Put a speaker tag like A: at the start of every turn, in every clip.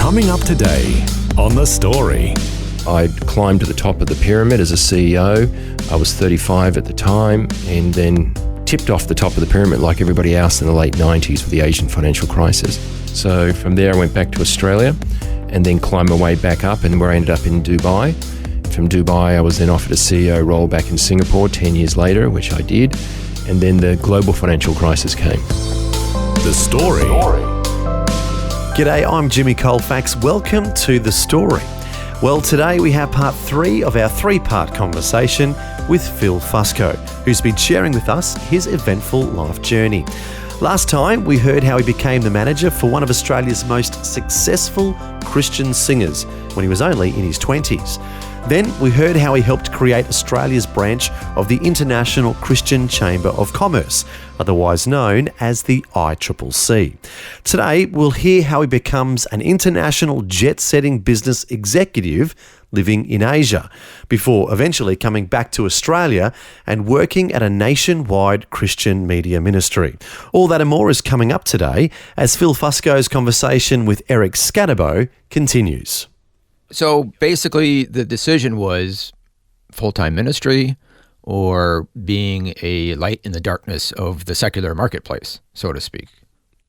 A: Coming up today on The Story.
B: I climbed to the top of the pyramid as a CEO. I was 35 at the time, and then tipped off the top of the pyramid like everybody else in the late 90s with the Asian financial crisis. So from there I went back to Australia and then climbed my way back up, and where I ended up in Dubai. From Dubai I was then offered a CEO role back in Singapore 10 years later, which I did, and then the global financial crisis came.
A: The Story.
C: G'day, I'm Jimmy Colefax. Welcome to The Story. Well, today we have part 3 of our 3-part conversation with Phil Fusco, who's been sharing with us his eventful life journey. Last time, we heard how he became the manager for one of Australia's most successful Christian singers when he was only in his 20s. Then we heard how he helped create Australia's branch of the International Christian Chamber of Commerce, otherwise known as the ICCC. Today, we'll hear how he becomes an international jet-setting business executive living in Asia, before eventually coming back to Australia and working at a nationwide Christian media ministry. All that and more is coming up today as Phil Fusco's conversation with Eric Scatterbo continues.
D: So basically, the decision was full-time ministry or being a light in the darkness of the secular marketplace, so to speak.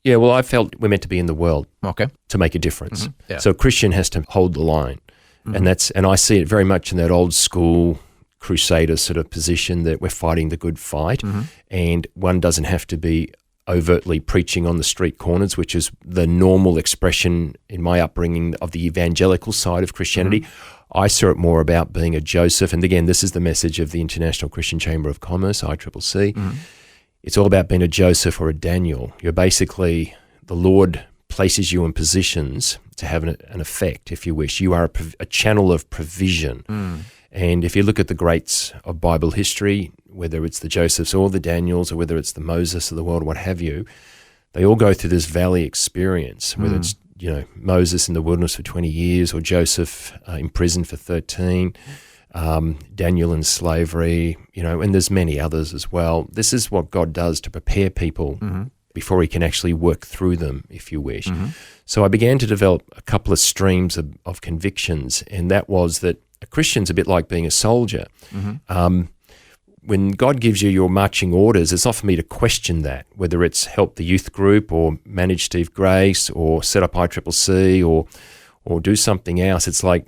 B: Yeah, well, I felt we're meant to be in the world to make a difference.
D: Mm-hmm. Yeah.
B: So a Christian has to hold the line. Mm-hmm. And I see it very much in that old school crusader sort of position that we're fighting the good fight, and one doesn't have to be overtly preaching on the street corners, which is the normal expression in my upbringing of the evangelical side of Christianity. I saw it more about being a Joseph. And again, this is the message of the International Christian Chamber of Commerce, ICCC. It's all about being a Joseph or a Daniel. You're basically, the Lord places you in positions to have an effect, if you wish. You are a channel of provision. And if you look at the greats of Bible history, whether it's the Josephs or the Daniels, or whether it's the Moses of the world, what have you, they all go through this valley experience, whether it's Moses in the wilderness for 20 years, or Joseph in prison for 13, Daniel in slavery, and there's many others as well. This is what God does to prepare people before he can actually work through them, if you wish. So I began to develop a couple of streams of convictions, and that was that a Christian's a bit like being a soldier. When God gives you your marching orders, it's not for me to question that, whether it's help the youth group or manage Steve Grace or set up ICCC or do something else. It's like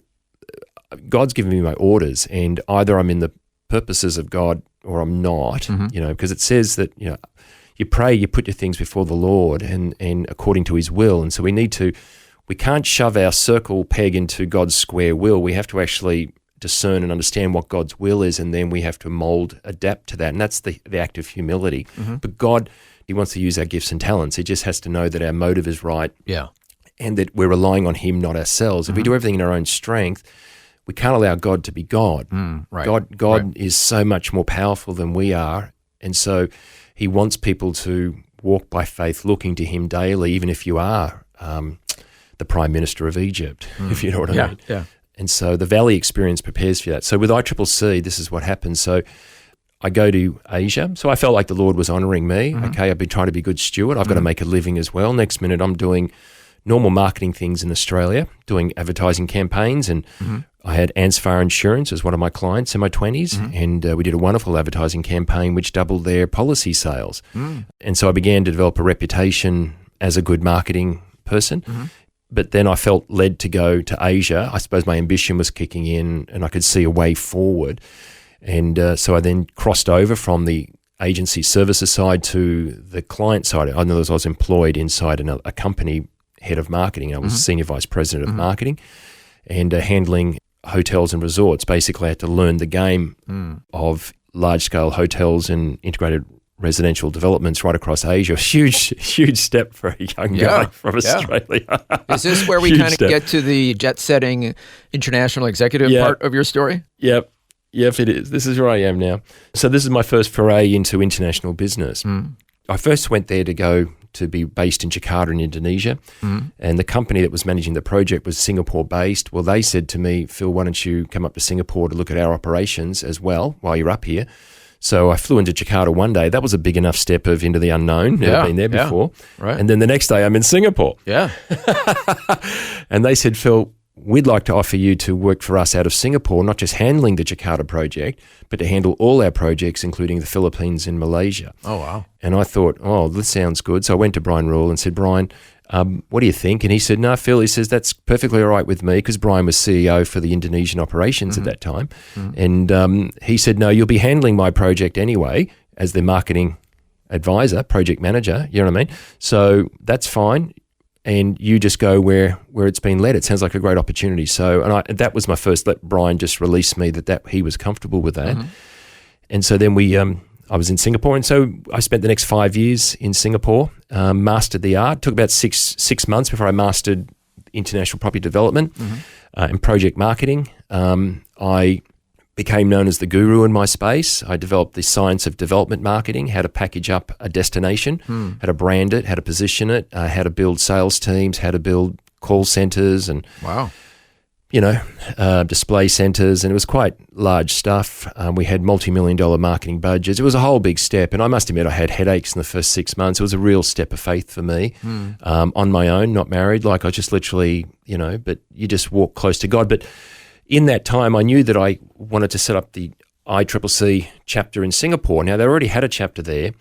B: God's given me my orders, and either I'm in the purposes of God or I'm not, because it says that, you pray, you put your things before the Lord and according to his will. And so we can't shove our circle peg into God's square will. We have to actually discern and understand what God's will is, and then we have to adapt to that. And that's the act of humility. But God, he wants to use our gifts and talents. He just has to know that our motive is right, and that we're relying on him, not ourselves. If we do everything in our own strength, we can't allow God to be God. God is so much more powerful than we are, and so he wants people to walk by faith, looking to him daily, even if you are the Prime Minister of Egypt, if you know what I mean. Yeah. And so the Valley experience prepares for that. So with ICCC, this is what happens. So I go to Asia. So I felt like the Lord was honouring me. Okay, I've been trying to be a good steward. I've got to make a living as well. Next minute, I'm doing normal marketing things in Australia, doing advertising campaigns. And I had Ansfar Insurance as one of my clients in my 20s. And we did a wonderful advertising campaign which doubled their policy sales. And so I began to develop a reputation as a good marketing person. But then I felt led to go to Asia. I suppose my ambition was kicking in and I could see a way forward. And so I then crossed over from the agency services side to the client side. I know I was employed inside a company, head of marketing. I was senior vice president of marketing and handling hotels and resorts. Basically, I had to learn the game of large-scale hotels and integrated residential developments right across Asia. Huge step for a young guy from Australia.
D: Is this where we kind of get to the jet-setting international executive part of your story?
B: Yep, it is. This is where I am now. So this is my first foray into international business. I first went there to be based in Jakarta in Indonesia, and the company that was managing the project was Singapore-based. Well, they said to me, Phil, why don't you come up to Singapore to look at our operations as well while you're up here? So I flew into Jakarta one day. That was a big enough step of into the unknown. Never been there before.
D: Right.
B: And then the next day I'm in Singapore.
D: Yeah.
B: And they said, Phil, we'd like to offer you to work for us out of Singapore, not just handling the Jakarta project, but to handle all our projects, including the Philippines and Malaysia.
D: Oh, wow.
B: And I thought, oh, this sounds good. So I went to Brian Rule and said, Brian, what do you think? And he said, no, Phil, he says, that's perfectly all right with me, because Brian was CEO for the Indonesian operations at that time. And he said, no, you'll be handling my project anyway as the marketing advisor, project manager, you know what I mean? So that's fine. And you just go where it's been led. It sounds like a great opportunity. So, and that was my first, let Brian just release me that he was comfortable with that. And so then I was in Singapore. And so I spent the next 5 years in Singapore, mastered the art. It took about six months before I mastered international property development and project marketing. I became known as the guru in my space. I developed the science of development marketing, how to package up a destination, how to brand it, how to position it, how to build sales teams, how to build call centers and, display centers. And it was quite large stuff. We had multi-million-dollar marketing budgets. It was a whole big step. And I must admit, I had headaches in the first 6 months. It was a real step of faith for me on my own, not married. Like I just literally, but you just walk close to God. But in that time, I knew that I wanted to set up the ICCC chapter in Singapore. Now, they already had a chapter there,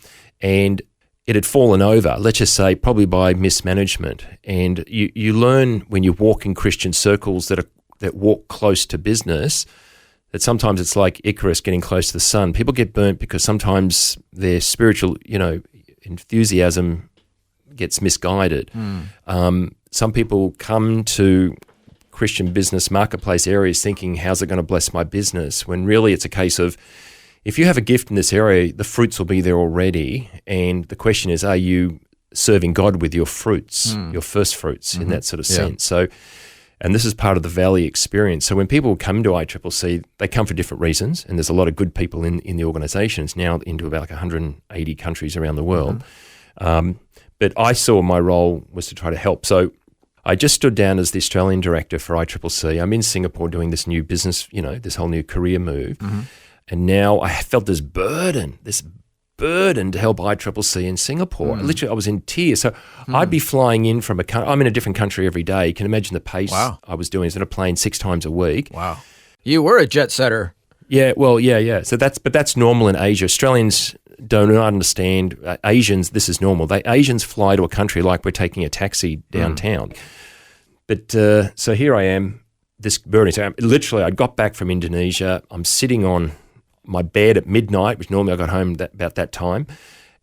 B: and it had fallen over, let's just say, probably by mismanagement. And you learn when you walk in Christian circles that walk close to business, that sometimes it's like Icarus getting close to the sun. People get burnt because sometimes their spiritual, enthusiasm gets misguided. Some people come to Christian business marketplace areas thinking, how's it going to bless my business? When really it's a case of, if you have a gift in this area, the fruits will be there already. And the question is, are you serving God with your fruits, your first fruits in that sort of sense? So, and this is part of the Valley experience. So when people come to ICCC, they come for different reasons. And there's a lot of good people in the organisation. It's now into about 180 countries around the world. But I saw my role was to try to help. So I just stood down as the Australian director for ICCC. I'm in Singapore doing this new business, this whole new career move. And now I felt this burden to help ICCC in Singapore. Literally, I was in tears. So I'd be flying in from I'm in a different country every day. You can imagine the pace I was doing. I was on a plane 6 times a week.
D: Wow. You were a jet setter.
B: Yeah, well, yeah. So that's normal in Asia. Australians do not understand. Asians, this is normal. Asians fly to a country like we're taking a taxi downtown. But so here I am, this burden. So literally, I got back from Indonesia. I'm sitting on my bed at midnight, which normally I got home about that time,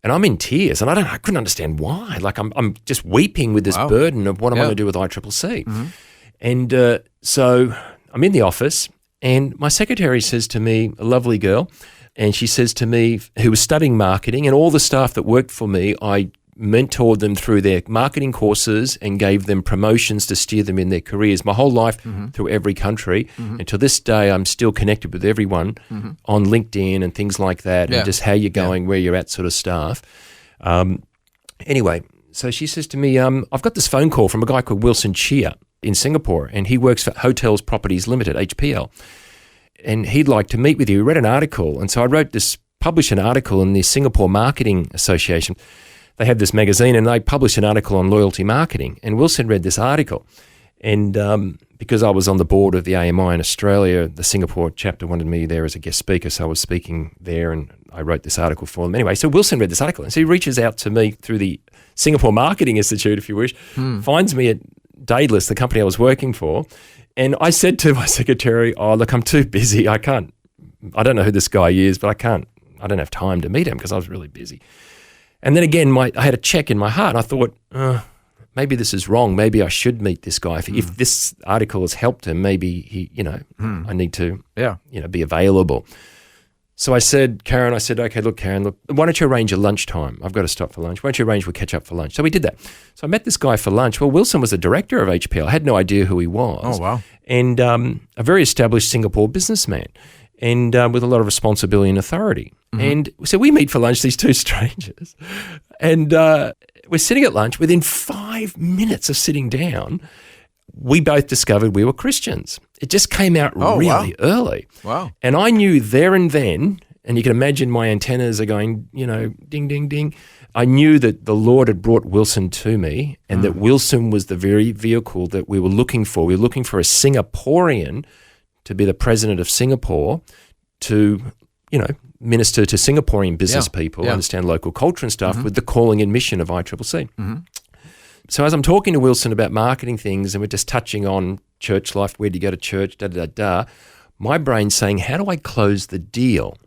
B: and I'm in tears. And I couldn't understand why. Like I'm just weeping with this burden of what I'm going to do with ICCC. And so I'm in the office, and my secretary says to me, a lovely girl, and she says to me, who was studying marketing, and all the staff that worked for me, I mentored them through their marketing courses and gave them promotions to steer them in their careers my whole life through every country. And to this day, I'm still connected with everyone on LinkedIn and things like that, and just how you're going, where you're at sort of stuff. Anyway, so she says to me, I've got this phone call from a guy called Wilson Chia in Singapore, and he works for Hotels Properties Limited, HPL. And he'd like to meet with you. He read an article. And so I published an article in the Singapore Marketing Association. They had this magazine, and they published an article on loyalty marketing. And Wilson read this article. And because I was on the board of the AMI in Australia, the Singapore chapter wanted me there as a guest speaker. So I was speaking there, and I wrote this article for them. Anyway, so Wilson read this article. And so he reaches out to me through the Singapore Marketing Institute, if you wish, finds me at Daedalus, the company I was working for. And I said to my secretary, oh, look, I'm too busy. I don't know who this guy is, but I don't have time to meet him because I was really busy. And then again, I had a check in my heart, and I thought, maybe this is wrong. Maybe I should meet this guy. If this article has helped him, maybe he, I need to, be available. So I said, Karen, okay, look, Karen, why don't you arrange a lunchtime? I've got to stop for lunch. Why don't you arrange, we'll catch up for lunch? So we did that. So I met this guy for lunch. Well, Wilson was the director of HPL. I had no idea who he was.
D: Oh, wow.
B: And a very established Singapore businessman, and with a lot of responsibility and authority. And so we meet for lunch, these two strangers, and we're sitting at lunch. Within 5 minutes of sitting down, we both discovered we were Christians. It just came out really early.
D: Wow.
B: And I knew there and then, and you can imagine my antennas are going, ding, ding, ding. I knew that the Lord had brought Wilson to me, and that Wilson was the very vehicle that we were looking for. We were looking for a Singaporean to be the president of Singapore, to, minister to Singaporean business people, understand local culture and stuff, with the calling and mission of ICCC. So as I'm talking to Wilson about marketing things, and we're just touching on church life, where do you go to church, my brain's saying, how do I close the deal?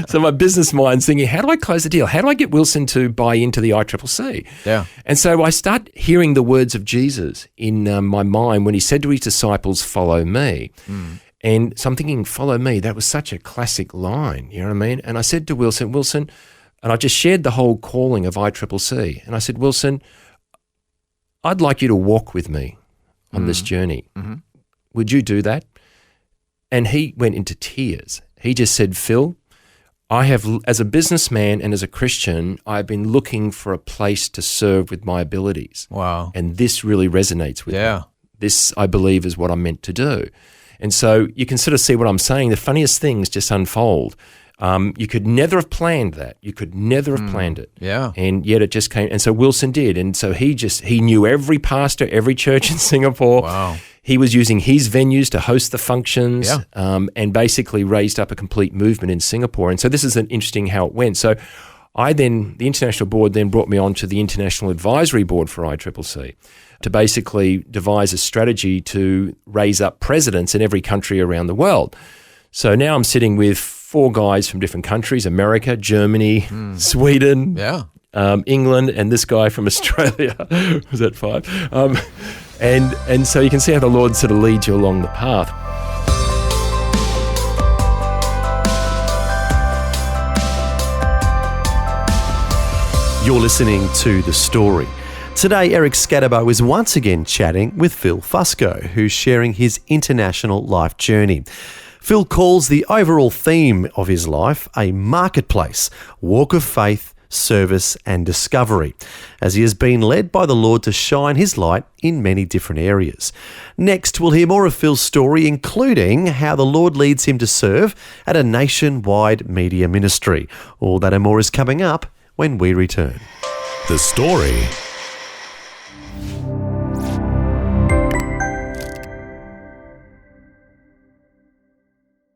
B: So my business mind's thinking, how do I close the deal? How do I get Wilson to buy into the ICCC?
D: Yeah.
B: And so I start hearing the words of Jesus in my mind when he said to his disciples, follow me. And so I'm thinking, follow me. That was such a classic line, you know what I mean? And I said to Wilson, and I just shared the whole calling of ICCC. And I said, Wilson, I'd like you to walk with me on this journey. Would you do that? And he went into tears. He just said, Phil, I have, as a businessman and as a Christian, I've been looking for a place to serve with my abilities.
D: Wow.
B: And this really resonates with me. This, I believe, is what I'm meant to do. And so you can sort of see what I'm saying. The funniest things just unfold. You could never have planned that. You could never have planned it.
D: Yeah.
B: And yet it just came. And so Wilson did. And so he knew every pastor, every church in Singapore.
D: Wow.
B: He was using his venues to host the functions, and basically raised up a complete movement in Singapore. And so this is interesting how it went. So the international board then brought me on to the International Advisory Board for ICCC to basically devise a strategy to raise up presidents in every country around the world. So now I'm sitting with 4 guys from different countries: America, Germany, Sweden, England, and this guy from Australia. Was that 5? And so you can see how the Lord sort of leads you along the path.
C: You're listening to The Story. Today, Eric Scatterbo is once again chatting with Phil Fusco, who's sharing his international life journey. Phil calls the overall theme of his life a marketplace, walk of faith, service and discovery, as he has been led by the Lord to shine his light in many different areas. Next, we'll hear more of Phil's story, including how the Lord leads him to serve at a nationwide media ministry. All that and more is coming up when we return.
A: The Story.